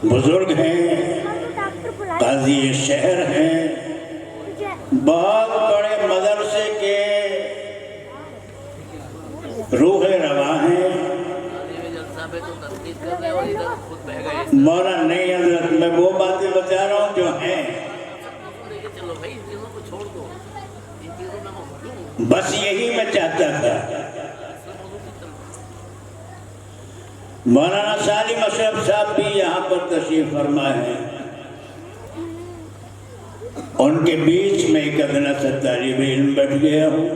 बुजुर्ग हैं, काजी शहर हैं, बहुत बड़े मदरसे के रूह रवा हैं। मौला नहीं हजरत, मैं वो बातें बता रहा हूँ जो हैं। बस यही मैं चाहता था। मौलाना सालिम अशरफ साहब भी यहाँ पर तशरीफ फरमा है। उनके बीच में एक अदना सा तालिब इल्म बैठ गया हूँ।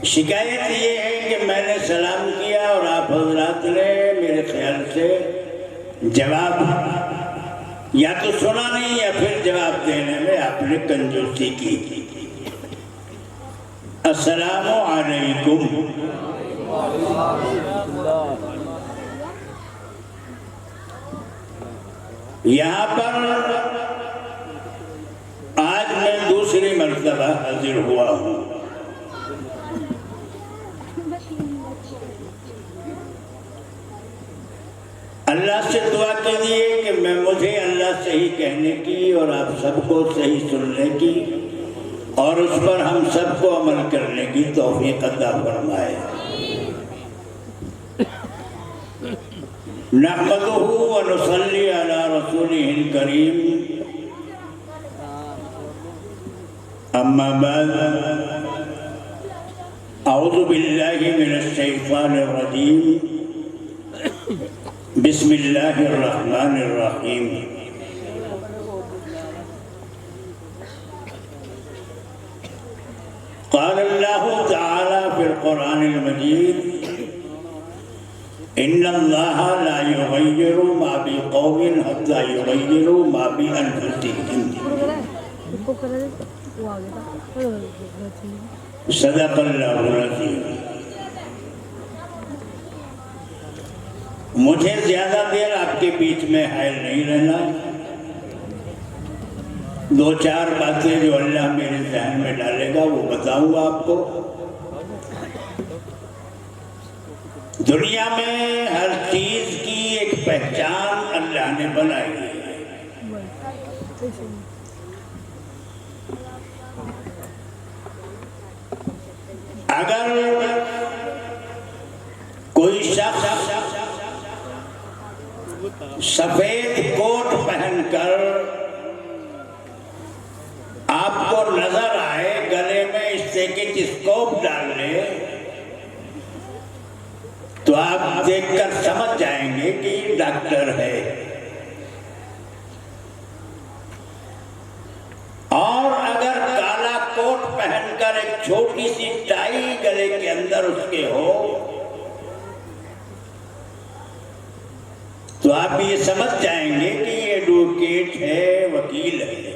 शिकायत ये है कि मैंने सलाम किया और आप हजरात ने मेरे ख्याल से जवाब या तो सुना नहीं या फिर जवाब देने में आपने कंजूसी की। अस्सलामु अलैकुम। यहाँ पर आज मैं दूसरी मर्तबा हाजिर हुआ हूँ। अल्लाह से दुआ कीजिए कि मुझे अल्लाह सही कहने की और आप सबको सही सुनने की और उस पर हम सबको अमल करने की तौफीक अता फरमाए। नहमदुहु व नुसल्ली अला रसूलिहिल करीम। अम्मा बाद, अऊज़ु बिल्लाहि मिनश शैतानिर रजीम। बिस्मिल्लाहिर रहमानिर रहीम। क़ाल अल्लाहु तआला फ़िल क़ुरआनिल मजीद, इन्नल्लाहा ला युग़य्यिरु मा बिक़ौमिन हत्ता युग़य्यिरु मा बिअन्फुसिहिम। सदक़ल्लाहुल अज़ीम। मुझे ज्यादा देर आपके बीच में हायल नहीं रहना। दो चार बातें जो अल्लाह मेरे ज़हन में डालेगा वो बताऊंगा आपको। दुनिया में हर चीज की एक पहचान अल्लाह ने बनाई है। अगर कोई शख्स सफेद कोट पहनकर आपको नजर आए, गले में स्टेथोस्कोप डाल ले, तो आप देखकर समझ जाएंगे कि डॉक्टर है। और अगर काला कोट पहनकर एक छोटी सी टाई गले के अंदर उसके हो, तो आप ये समझ जाएंगे कि ये एडवोकेट है, वकील है।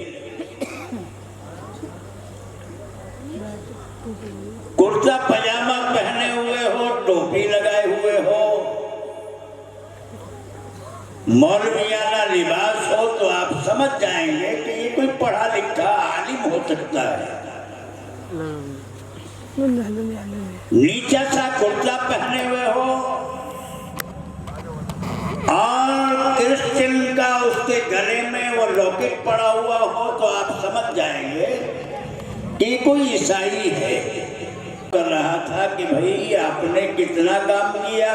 कुर्ता पजामा पहने हुए हो, टोपी लगाए हुए हो, मौलवियाना लिबास हो, तो आप समझ जाएंगे कि ये कोई पढ़ा लिखा आलिम हो सकता है। नीचा सा कुर्ता पहने हुए हो और क्रिश्चियन का उसके गले में वो लॉकेट पड़ा हुआ हो, तो आप समझ जाएंगे कि कोई ईसाई है। कर रहा था कि भाई आपने कितना काम किया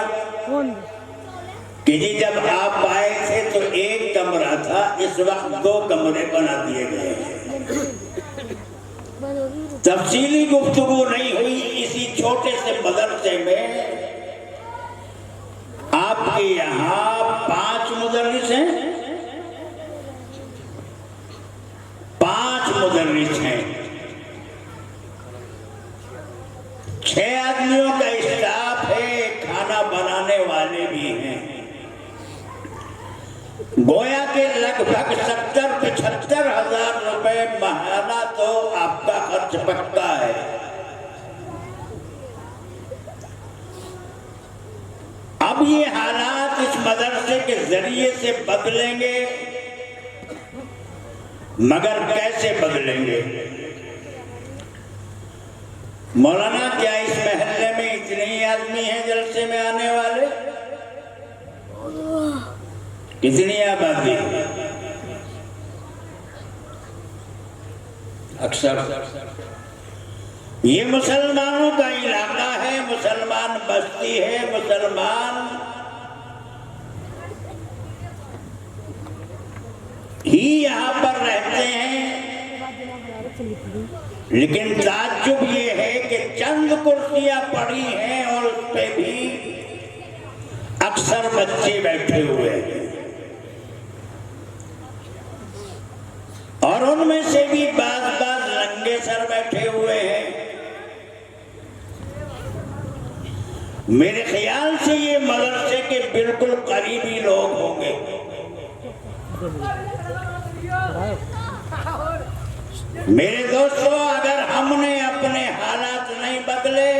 कि जी जब आप आए थे तो एक कमरा था, इस वक्त 2 कमरे बना दिए गए हैं। तफसीली गुफ्तगू नहीं हुई। इसी छोटे से मदरसे में आपके यहाँ 5 मुदर्रिस हैं, 5 मुदर्रिस हैं, 6 आदमियों का स्टाफ है, खाना बनाने वाले भी हैं। गोया के लगभग 70-75 हजार रुपए महीना तो आपका खर्च पक्का है। अब ये हालात इस मदरसे के जरिए से बदलेंगे, मगर कैसे बदलेंगे? मौलाना, क्या इस महल्ले में इतने ही आदमी हैं जलसे में आने वाले? कितनी आबादी? अक्सर ये मुसलमानों का इलाका है, मुसलमान बस्ती है, मुसलमान ही यहाँ पर रहते हैं। लेकिन ताज्जुब ये है कि चंद कुर्सियां पड़ी हैं और उस पे भी अक्सर बच्चे बैठे हुए हैं, और उनमें से भी बाज नंगे सर बैठे हुए हैं। मेरे ख्याल से ये मदरसे के बिल्कुल करीबी लोग होंगे। मेरे दोस्तों, अगर हमने अपने हालात नहीं बदले,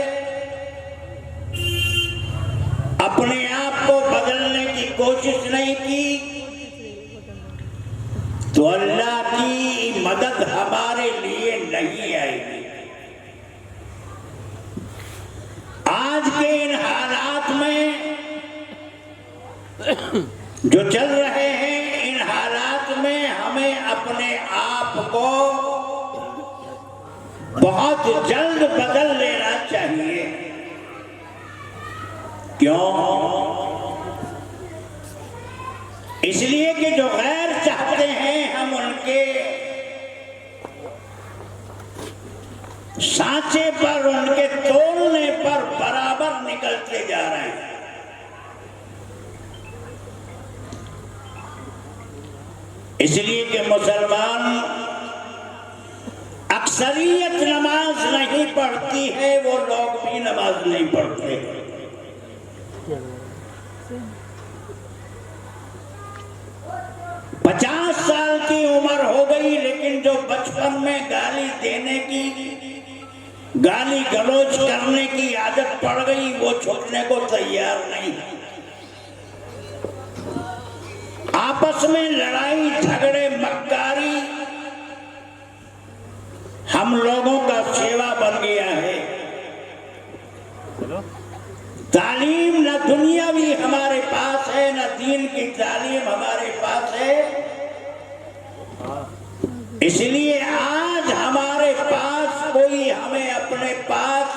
अपने आप को बदलने की कोशिश नहीं की, तो अल्लाह की मदद हमारे लिए नहीं आएगी। आज के इन हालात में जो चल रहे हैं, इन हालात में हमें अपने आप को बहुत जल्द बदल लेना चाहिए। क्यों? इसलिए कि जो गैर चाहते हैं हम उनके सांचे पर, उनके तोलने पर बराबर निकलते जा रहे हैं। इसलिए कि मुसलमान अक्सरियत नमाज नहीं पढ़ती है, वो लोग भी नमाज नहीं पढ़ते। 50 साल की उम्र हो गई, लेकिन जो बचपन में गाली देने की, गाली गलौज करने की आदत पड़ गई, वो छूटने को तैयार नहीं। आपस में लड़ाई झगड़े मक्कारी हम लोगों का सेवा बन गया है। तालीम न दुनियावी हमारे पास है, न दीन की तालीम हमारे पास है। इसलिए आज हमारे पास कोई हमें अपने पास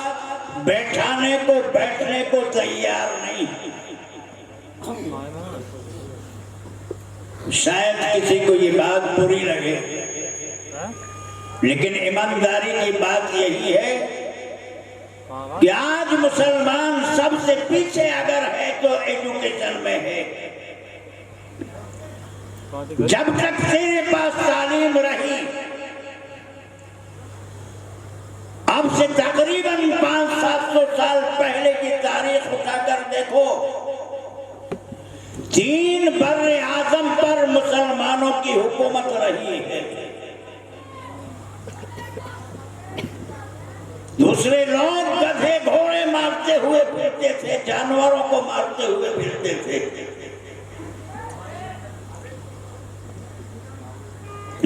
बैठाने को, बैठने को तैयार नहीं। शायद किसी को ये बात बुरी लगे, लेकिन ईमानदारी की बात यही है कि आज मुसलमान सबसे पीछे अगर है तो एजुकेशन में है। जब तक तेरे पास तालीम रही, अब से तकरीबन 500-700 साल पहले की तारीख उठाकर देखो, 3 बर्रे आज़म पर मुसलमानों की हुकूमत रही है। दूसरे लोग गधे घोड़े मारते हुए फिरते थे, जानवरों को मारते हुए फिरते थे।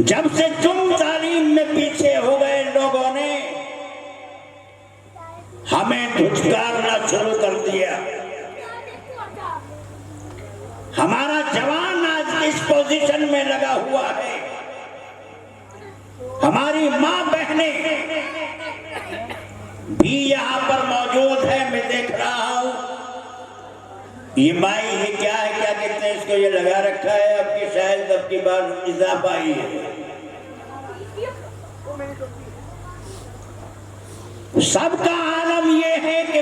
जब से तुम तालीम में पीछे हो गए लोगों ने हमें धुतकारना शुरू कर दिया। हमारा जवान आज इस पोजीशन में लगा हुआ है। हमारी माँ बहनें भी यहाँ पर मौजूद है, मैं देख रहा हूँ। ये माई ये क्या है, क्या कहते हैं इसको, ये लगा रखा है। अब की शायद अब की बार इजाफा आई है। सबका आलम ये है कि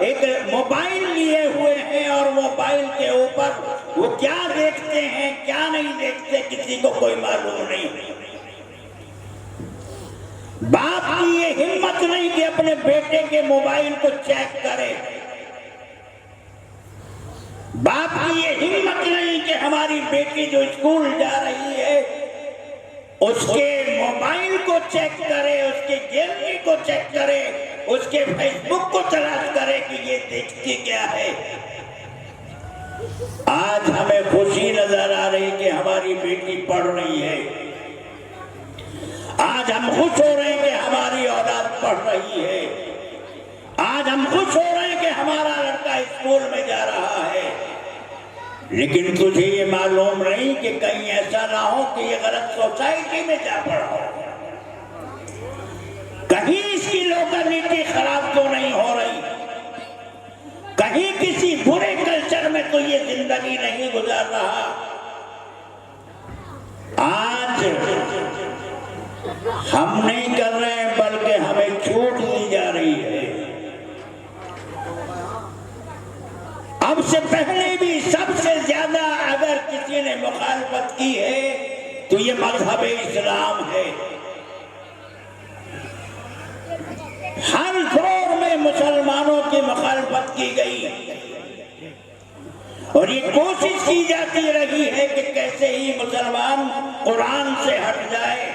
एक मोबाइल लिए हुए हैं, और मोबाइल के ऊपर वो क्या देखते हैं क्या नहीं देखते किसी को कोई मालूम नहीं। बाप की ये हिम्मत नहीं कि अपने बेटे के मोबाइल को चेक करे। बाप की ये हिम्मत नहीं कि हमारी बेटी जो स्कूल जा रही है उसके मोबाइल को चेक करे, उसके गैलरी को चेक करे, उसके फेसबुक को तलाश करे कि ये देखती क्या है। आज हमें खुशी नजर आ रही कि हमारी बेटी पढ़ रही है। आज हम खुश हो रहे हैं कि हमारी औलाद पढ़ रही है। आज हम खुश हो रहे हैं कि हमारा लड़का स्कूल में जा रहा है। लेकिन तुझे ये मालूम नहीं कि कहीं ऐसा ना हो कि ये गलत सोसाइटी में जा पड़ा हो, कहीं इसकी लोकलिटी खराब तो नहीं हो रही, कहीं किसी बुरे कल्चर में तो ये जिंदगी नहीं गुजार रहा। आज हम नहीं कर रहे हैं बल्कि हमें छूट दी जा रही है। अब से पहले भी सबसे ज्यादा अगर किसी ने मुखालफत की है तो ये मजहब इस्लाम है। हर दौर में मुसलमानों की मुखालफत की गई और ये कोशिश की जाती रही है कि कैसे ही मुसलमान कुरान से हट जाए।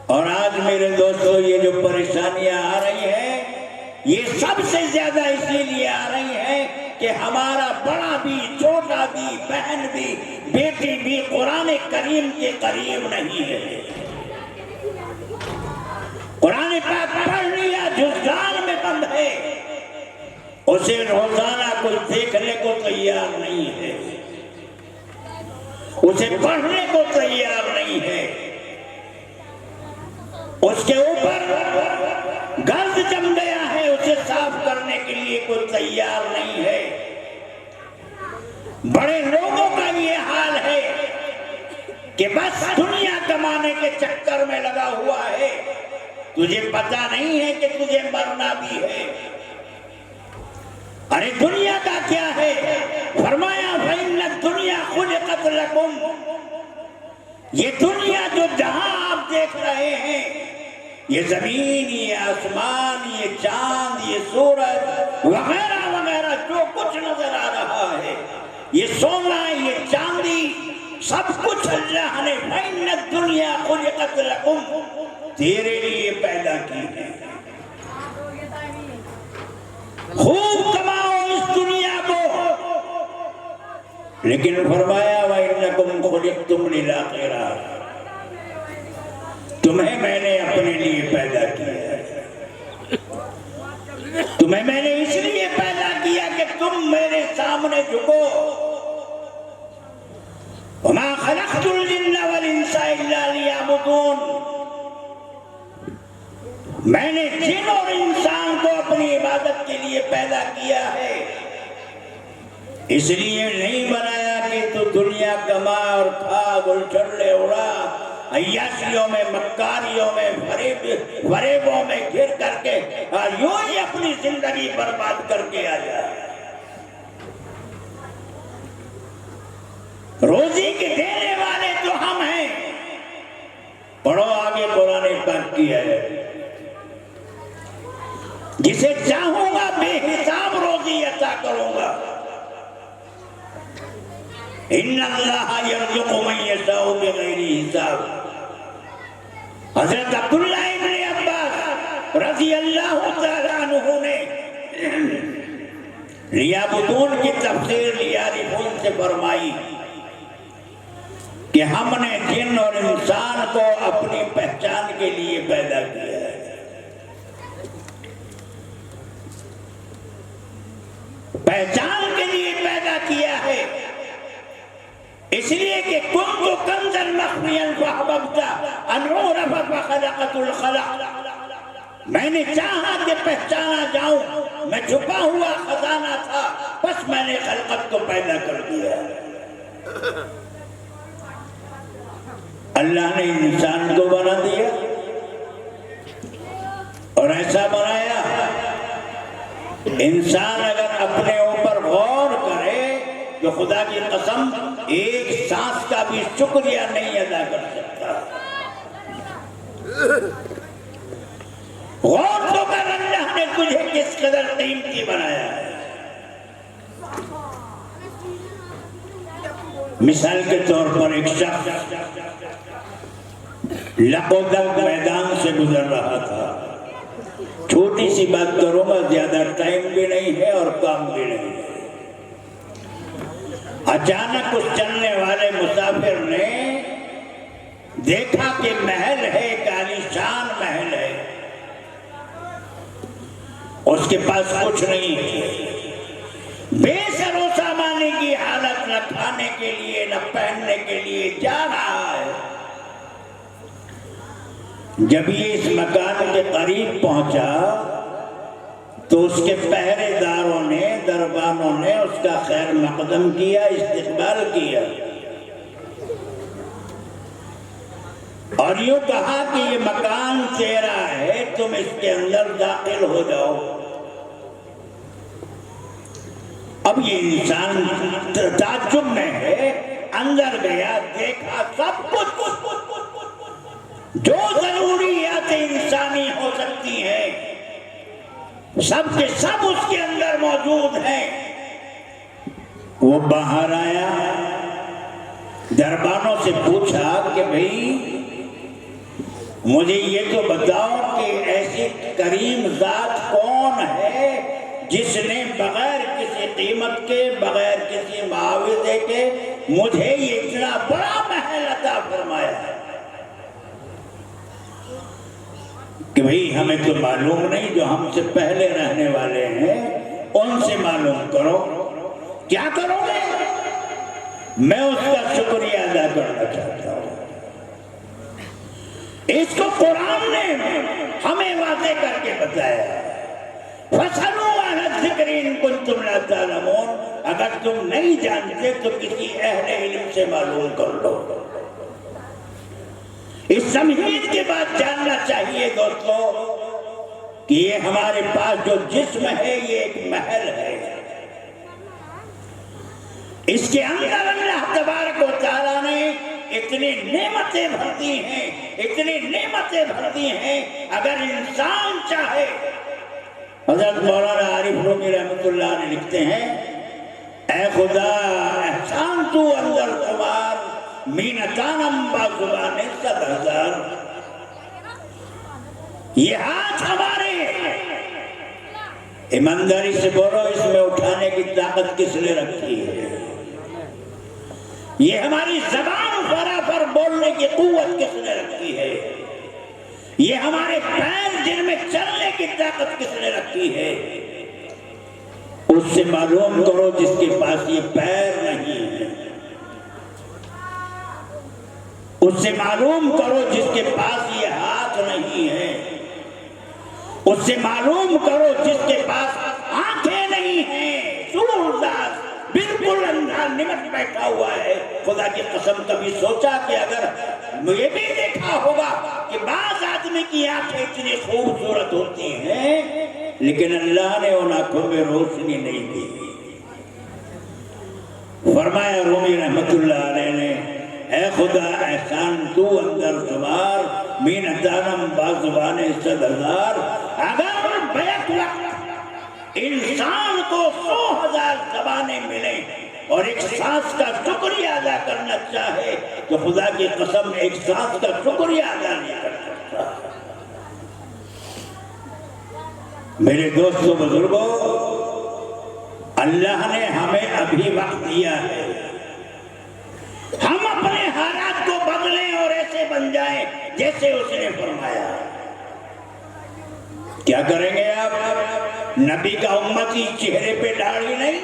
और आज मेरे दोस्तों ये जो परेशानियां आ रही हैं ये सबसे ज्यादा इसीलिए आ रही है कि हमारा बड़ा भी, छोटा भी, बहन भी, बेटी भी कुरान करीम के करीब नहीं है। कुरान पाक पढ़ लिया, जुज़ान में बंद है, उसे रोजाना कोई देखने को तैयार नहीं है, उसे पढ़ने को तैयार नहीं है, उसके ऊपर गर्द जम गया है, उसे साफ करने के लिए कोई तैयार नहीं है। बड़े लोगों का ये हाल है कि बस दुनिया कमाने के चक्कर में लगा हुआ है, तुझे पता नहीं है कि तुझे मरना भी है। अरे दुनिया का क्या है? फरमाया फइन्न दुनिया खुलिकत लकुम, ये दुनिया जो जहां आप देख रहे हैं, ये जमीन, ये आसमान, ये चांद, ये सूरज वगैरह वगैरह जो कुछ नजर आ रहा है, ये सोना, ये चांदी, सब कुछ अल्लाह ने फइन्न दुनिया खुलिकत लकुम, तेरे लिए पैदा की है। खूब कमाओ इस दुनिया को, लेकिन फरमाया वइन्नकुम खुलिकतुम लिल-आखिरह, तुम्हें मैंने अपने लिए पैदा किया है, तुम्हें मैंने इसलिए पैदा किया कि तुम मेरे सामने झुको। वमा खलक़तुल जिन्ना वल इंसा इल्ला लियअबुदून, मैंने जिन और इंसान को अपनी इबादत के लिए पैदा किया है, इसलिए नहीं बनाया कि तू दुनिया कमा और खा, गुलछर्रे उड़ा, अय्याशियों में, मक्कारियों में, फरेबों में घिर करके और यूं ही अपनी जिंदगी बर्बाद करके आ जाए। रोजी के देने वाले तो हम हैं। पढ़ो आगे कुरान पाक की है, जिसे चाहूंगा बेहिसाब रोजी अता करूंगा। इन्नल्लाह यर्ज़ुक़ु मन यशाउ बिग़ैरि हिसाब। हज़रत अब्दुल्लाह इब्न अब्बास रज़ियल्लाहु तआला अन्हु ने लियाबुतून की तफसीर लियारिफून से फरमाई कि हमने जिन और इंसान को अपनी पहचान के लिए पैदा किया है। पहचान के लिए पैदा किया है, इसलिए कि कुन्तु कंज़न मख़फ़ियन फ़अहबब्ता अन उअरफ़ फ़ख़लक़तुल ख़लक़, मैंने चाहा कि पहचाना जाऊं, मैं छुपा हुआ खजाना था, बस मैंने खलकत को पैदा कर दिया। अल्लाह ने इंसान को बना दिया और ऐसा बनाया, इंसान अगर अपने ऊपर गौर करे तो खुदा की कसम एक सांस का भी शुक्रिया नहीं अदा कर सकता। गौर तो कर, अल्लाह ने तुझे किस कदर कीमती बनाया है। मिसाल के तौर पर एक शख्स लकोदक मैदान से गुजर रहा था। छोटी सी बात करूंगा, ज्यादा टाइम भी नहीं है और काम भी नहीं है। अचानक उस चलने वाले मुसाफिर ने देखा कि महल है, एक आलीशान महल है, उसके पास कुछ नहीं है, बेसरो सामाने की खाने के लिए न पहनने के लिए जा रहा है। जब ये इस मकान के करीब पहुंचा तो उसके पहरेदारों ने, दरबानों ने उसका खैर मकदम किया, इस्तकबाल किया और यूं कहा कि ये मकान तेरा है, तुम इसके अंदर दाखिल हो जाओ। अब ये इंसान ताज्जुब में है, अंदर गया, देखा सब कुछ जो जरूरियात इंसानी हो सकती है सब के सब उसके अंदर मौजूद है। वो बाहर आया, दरबानों से पूछा कि भाई मुझे ये तो बताओ कि ऐसी करीम जात कौन है जिसने बगैर किसी कीमत के, बगैर किसी मुआवजे के मुझे ये इतना बड़ा महल अता फरमाया है कि भाई हमें तो मालूम नहीं, जो हमसे पहले रहने वाले हैं उनसे मालूम करो। क्या करोगे? मैं उसका शुक्रिया अदा करना चाहता हूं। इसको कुरान ने हमें वादे करके बताया, फसलू अहल ज़िक्र इन कुंतुम ला तालमून, अगर तुम नहीं जानते तो किसी अहले इल्म से मालूम कर लो। इस तमहीद के बाद जानना चाहिए दोस्तों कि ये हमारे पास जो जिस्म है ये एक महल है। इसके अंदर अल्लाह तबारक व तआला ने इतनी नेमतें भर दी हैं, इतनी नेमतें भर दी हैं, अगर इंसान चाहे। हज़रत मौलाना आरिफ रूमी रहमतुल्लाह ने लिखते हैं, ऐ खुदा एहसान तू अंदर तुम्हार मीनतानम बाजुबाने 100,000। ये हाथ हमारे, ईमानदारी से बोलो, इसमें उठाने की ताकत किसने रखी है? ये हमारी जबान बराबर बोलने की कुव्वत किसने रखी है? ये हमारे पैर जिनमें चलने की ताकत किसने रखी है? उससे मालूम करो जिसके पास ये पैर नहीं है, उससे मालूम करो जिसके पास ये हाथ नहीं है, उससे मालूम करो जिसके पास आंखें नहीं हैं, सूरदास बिल्कुल अंधा निमट बैठा हुआ है। खुदा की कसम कभी सोचा कि अगर ये भी देखा होगा कि बाज़ आदमी की आंखें इतनी खूबसूरत होती हैं लेकिन अल्लाह ने उन आंखों में रोशनी नहीं दी। फरमाया रूमी रहमतुल्लाह अलैह ने, ऐ खुदा एहसान तू अंदर शुमार मीनतानम बाजुबाने 100,000। अगर बैक वक्त इंसान को 100,000 ज़बानें मिले और एक सांस का शुक्रिया अदा करना चाहे तो खुदा की कसम एक सांस का शुक्रिया अदा नहीं कर सकता। मेरे दोस्तों बुजुर्गों, अल्लाह ने हमें अभी वक्त दिया है, हम अपने हालात को बदलें और ऐसे बन जाएं जैसे उसने फरमाया। क्या करेंगे आप? नबी का उम्मती चेहरे पे दाढ़ी नहीं,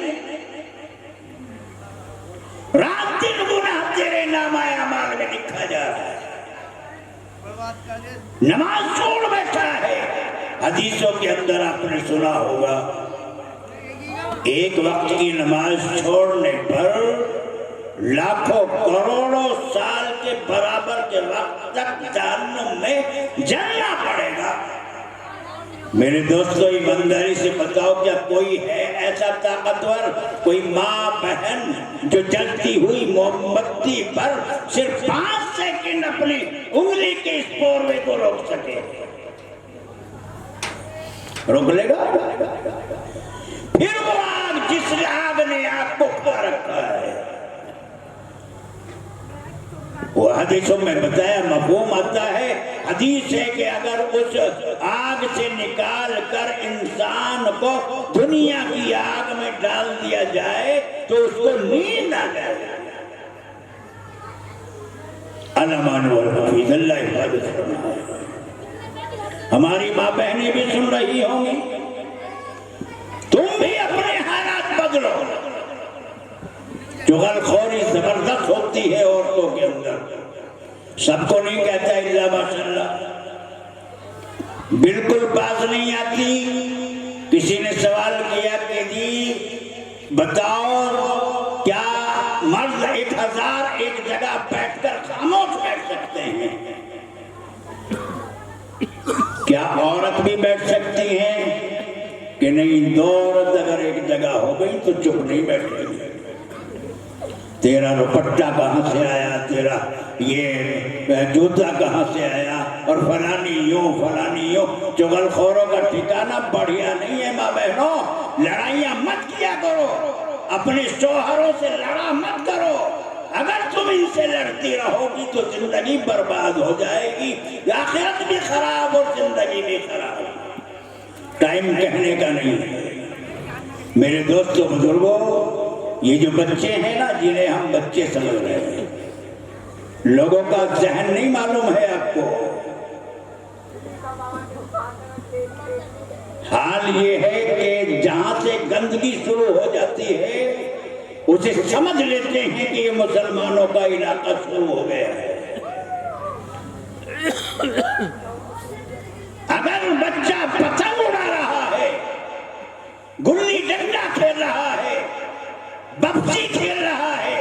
रात दिन गुनाह तेरे नामाए अमाल में लिखा जा रहा है, नमाज छोड़ बैठा है। हदीसों के अंदर आपने सुना होगा, एक वक्त की नमाज छोड़ने पर लाखों करोड़ों साल के बराबर के वक्त तक जहन्नुम में जलना पड़ेगा। मेरे दोस्तों, ईमानदारी से बताओ, क्या कोई है ऐसा ताकतवर, कोई माँ बहन जो जलती हुई मोमबत्ती पर सिर्फ 5 सेकंड अपनी उंगली के इस पोरवे को रोक सके? रोक लेगा? फिर वो आग, जिस आग ने आपको खा रखा है, वो हदीसों में बताया, मफ़हूम आता है, हदीस है कि अगर उस आग से निकाल कर इंसान को दुनिया की आग में डाल दिया जाए तो उसको नींद आ जाए। हमारी माँ बहनें भी सुन रही होंगी, तुम भी अपने हालात बदलो। चुगलखोरी जबरदस्त होती है औरतों के अंदर, सबको नहीं कहता इल्ला माशाअल्लाह, बिल्कुल बात नहीं आती। किसी ने सवाल किया कि जी बताओ क्या मर्द 1000 एक जगह बैठकर खामोश बैठ सकते हैं, क्या औरत भी बैठ सकती है कि नहीं? 2 औरत अगर एक जगह हो गई तो चुप नहीं बैठेगी। तेरा दुपट्टा कहाँ से आया, तेरा ये जूता कहाँ से आया, और फलानी यूं। चुगलखोरों का ठिकाना बढ़िया नहीं है। माँ बहनों, लड़ाइयाँ मत किया करो, अपने शौहरों से लड़ा मत करो। अगर तुम इनसे लड़ती रहोगी तो जिंदगी बर्बाद हो जाएगी, आखिरत भी खराब और जिंदगी भी खराब। टाइम कहने का नहीं है। मेरे दोस्तों बुजुर्गों, ये जो बच्चे हैं ना, जिन्हें हम बच्चे समझ रहे हैं, लोगों का जहन नहीं मालूम है आपको। हाल ये है कि जहां से गंदगी शुरू हो जाती है उसे समझ लेते हैं कि ये मुसलमानों का इलाका शुरू हो गया है। अगर बच्चा पतंग उड़ा रहा है, गुल्ली डंडा खेल रहा है, बप्सी खेल रहा है,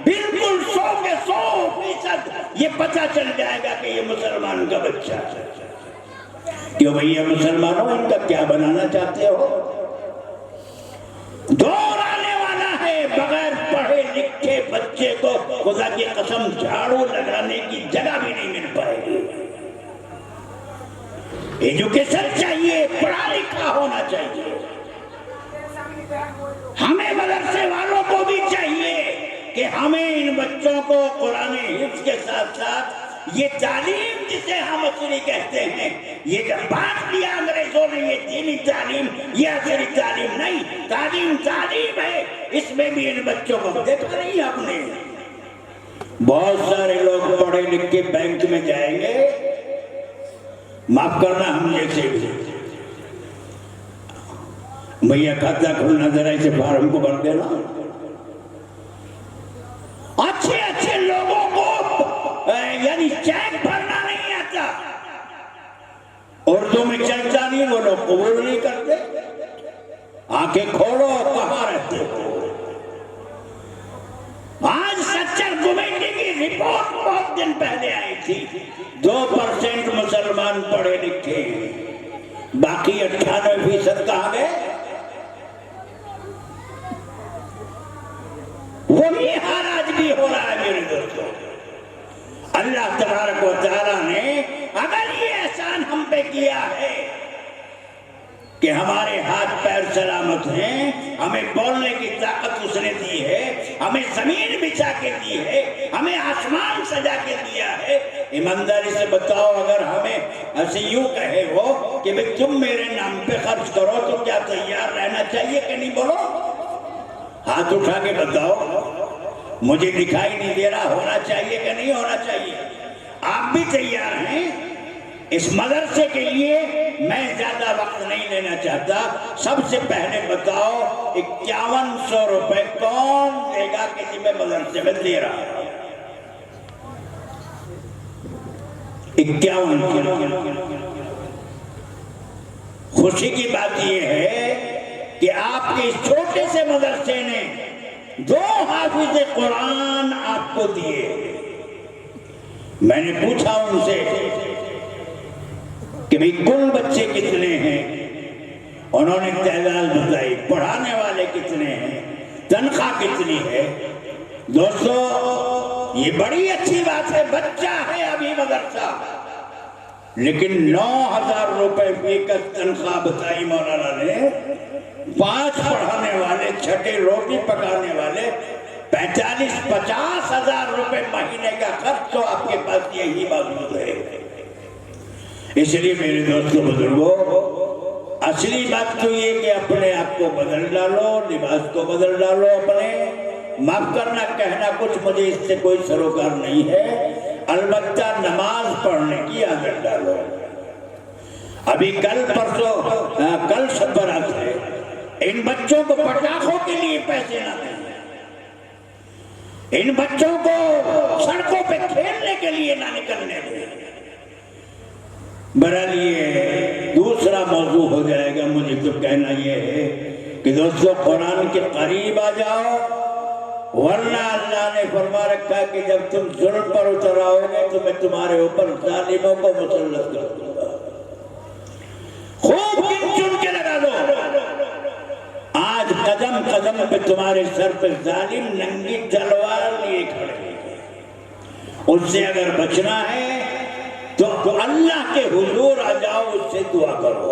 बिल्कुल 100% ये पता चल जाएगा कि ये मुसलमान का बच्चा है। क्यों भैया मुसलमानों, इनका क्या बनाना चाहते हो? दौर आने वाला है, बगैर पढ़े लिखे बच्चे को खुदा की कसम झाड़ू लगाने की जगह भी नहीं मिल पाएगी। एजुकेशन चाहिए, पढ़ा लिखा होना चाहिए। हमें मदरसे वालों को भी चाहिए कि हमें इन बच्चों को कुरान हिफ्ज़ के साथ साथ ये तालीम जिसे हम असली कहते हैं, ये जब बात किया अंग्रेजों ने, ये दीनी तालीम, ये असली तालीम नहीं, तालीम है, इसमें भी इन बच्चों को देखा नहीं आपने? बहुत सारे लोग पढ़े लिख के बैंक में जाएंगे, माफ करना हम जैसे भैया खाता खोलना जरा इसे फार्म को भर देना। अच्छे लोगों को यानी चेक भरना नहीं आता, उर्दू में चलता नहीं, वो लोग कबूल नहीं करते। आंखें खोलो, कहां रहते हो? आज सच्चर कमेटी की रिपोर्ट बहुत दिन पहले आई थी, 2% मुसलमान पढ़े लिखे, बाकी 98% कहां गए? वही हाल आज भी हो रहा है मेरे दोस्तों। अल्लाह तबारक व तआला ने अगर ये एहसान हम पे किया है कि हमारे हाथ पैर सलामत हैं, हमें बोलने की ताकत उसने दी है, हमें जमीन बिछा के दी है, हमें आसमान सजा के दिया है, ईमानदारी से बताओ, अगर हमें ऐसे यूं कहे वो कि भाई तुम मेरे नाम पे खर्च करो तो क्या तैयार रहना चाहिए कि नहीं? बोलो, हाथ उठा के बताओ। मुझे दिखाई नहीं दे रहा, होना चाहिए कि नहीं होना चाहिए? आप भी तैयार हैं? इस मदरसे के लिए मैं ज्यादा वक्त नहीं लेना चाहता। सबसे पहले बताओ, 5100 रुपए कौन देगा किसी में मदरसे में दे रहा है? 51। खुशी की बात यह है कि आपके इस छोटे से मदरसे ने 2 हाफिज कुरान आपको दिए। मैंने पूछा उनसे कि भाई कुल बच्चे कितने हैं? उन्होंने तादाद बताई। पढ़ाने वाले कितने हैं? तनख्वाह कितनी है? दोस्तों, ये बड़ी अच्छी बात है, बच्चा है अभी मदरसा, लेकिन 9000 रुपए फी का तनख्वाह बताई मौलाना ने। 5 पढ़ाने वाले, छठे रोटी पकाने वाले, 45-50 हजार रुपए महीने का खर्च तो आपके पास यही मौजूद है। इसलिए मेरे दोस्तों बुजुर्गों, असली बात तो ये कि अपने आप को बदल डालो, लिबास को बदल डालो अपने। माफ करना कहना कुछ मुझे इससे कोई सरोकार नहीं है, अलबत्ता नमाज पढ़ने की आदत डालो। अभी कल शब बारात है, इन बच्चों को पटाखों के लिए पैसे ना दें, इन बच्चों को सड़कों पे खेलने के लिए ना निकलने दें। बहरहाल ये दूसरा मौजू हो जाएगा। मुझे तो कहना ये है कि दोस्तों कुरान के करीब आ जाओ, वरना अल्लाह ने फरमा रखा है कि जब तुम जुल्म पर उतर आओगे तो मैं तुम्हारे ऊपर जालिमों को मुसल्लत कर दूंगा। खूब गिन चुन के लगा लो। आज कदम कदम पे तुम्हारे सर पे जालिम नंगी तलवार लिए खड़े हैं। उससे अगर बचना है तो अल्लाह के हुजूर आ जाओ, उससे दुआ करो।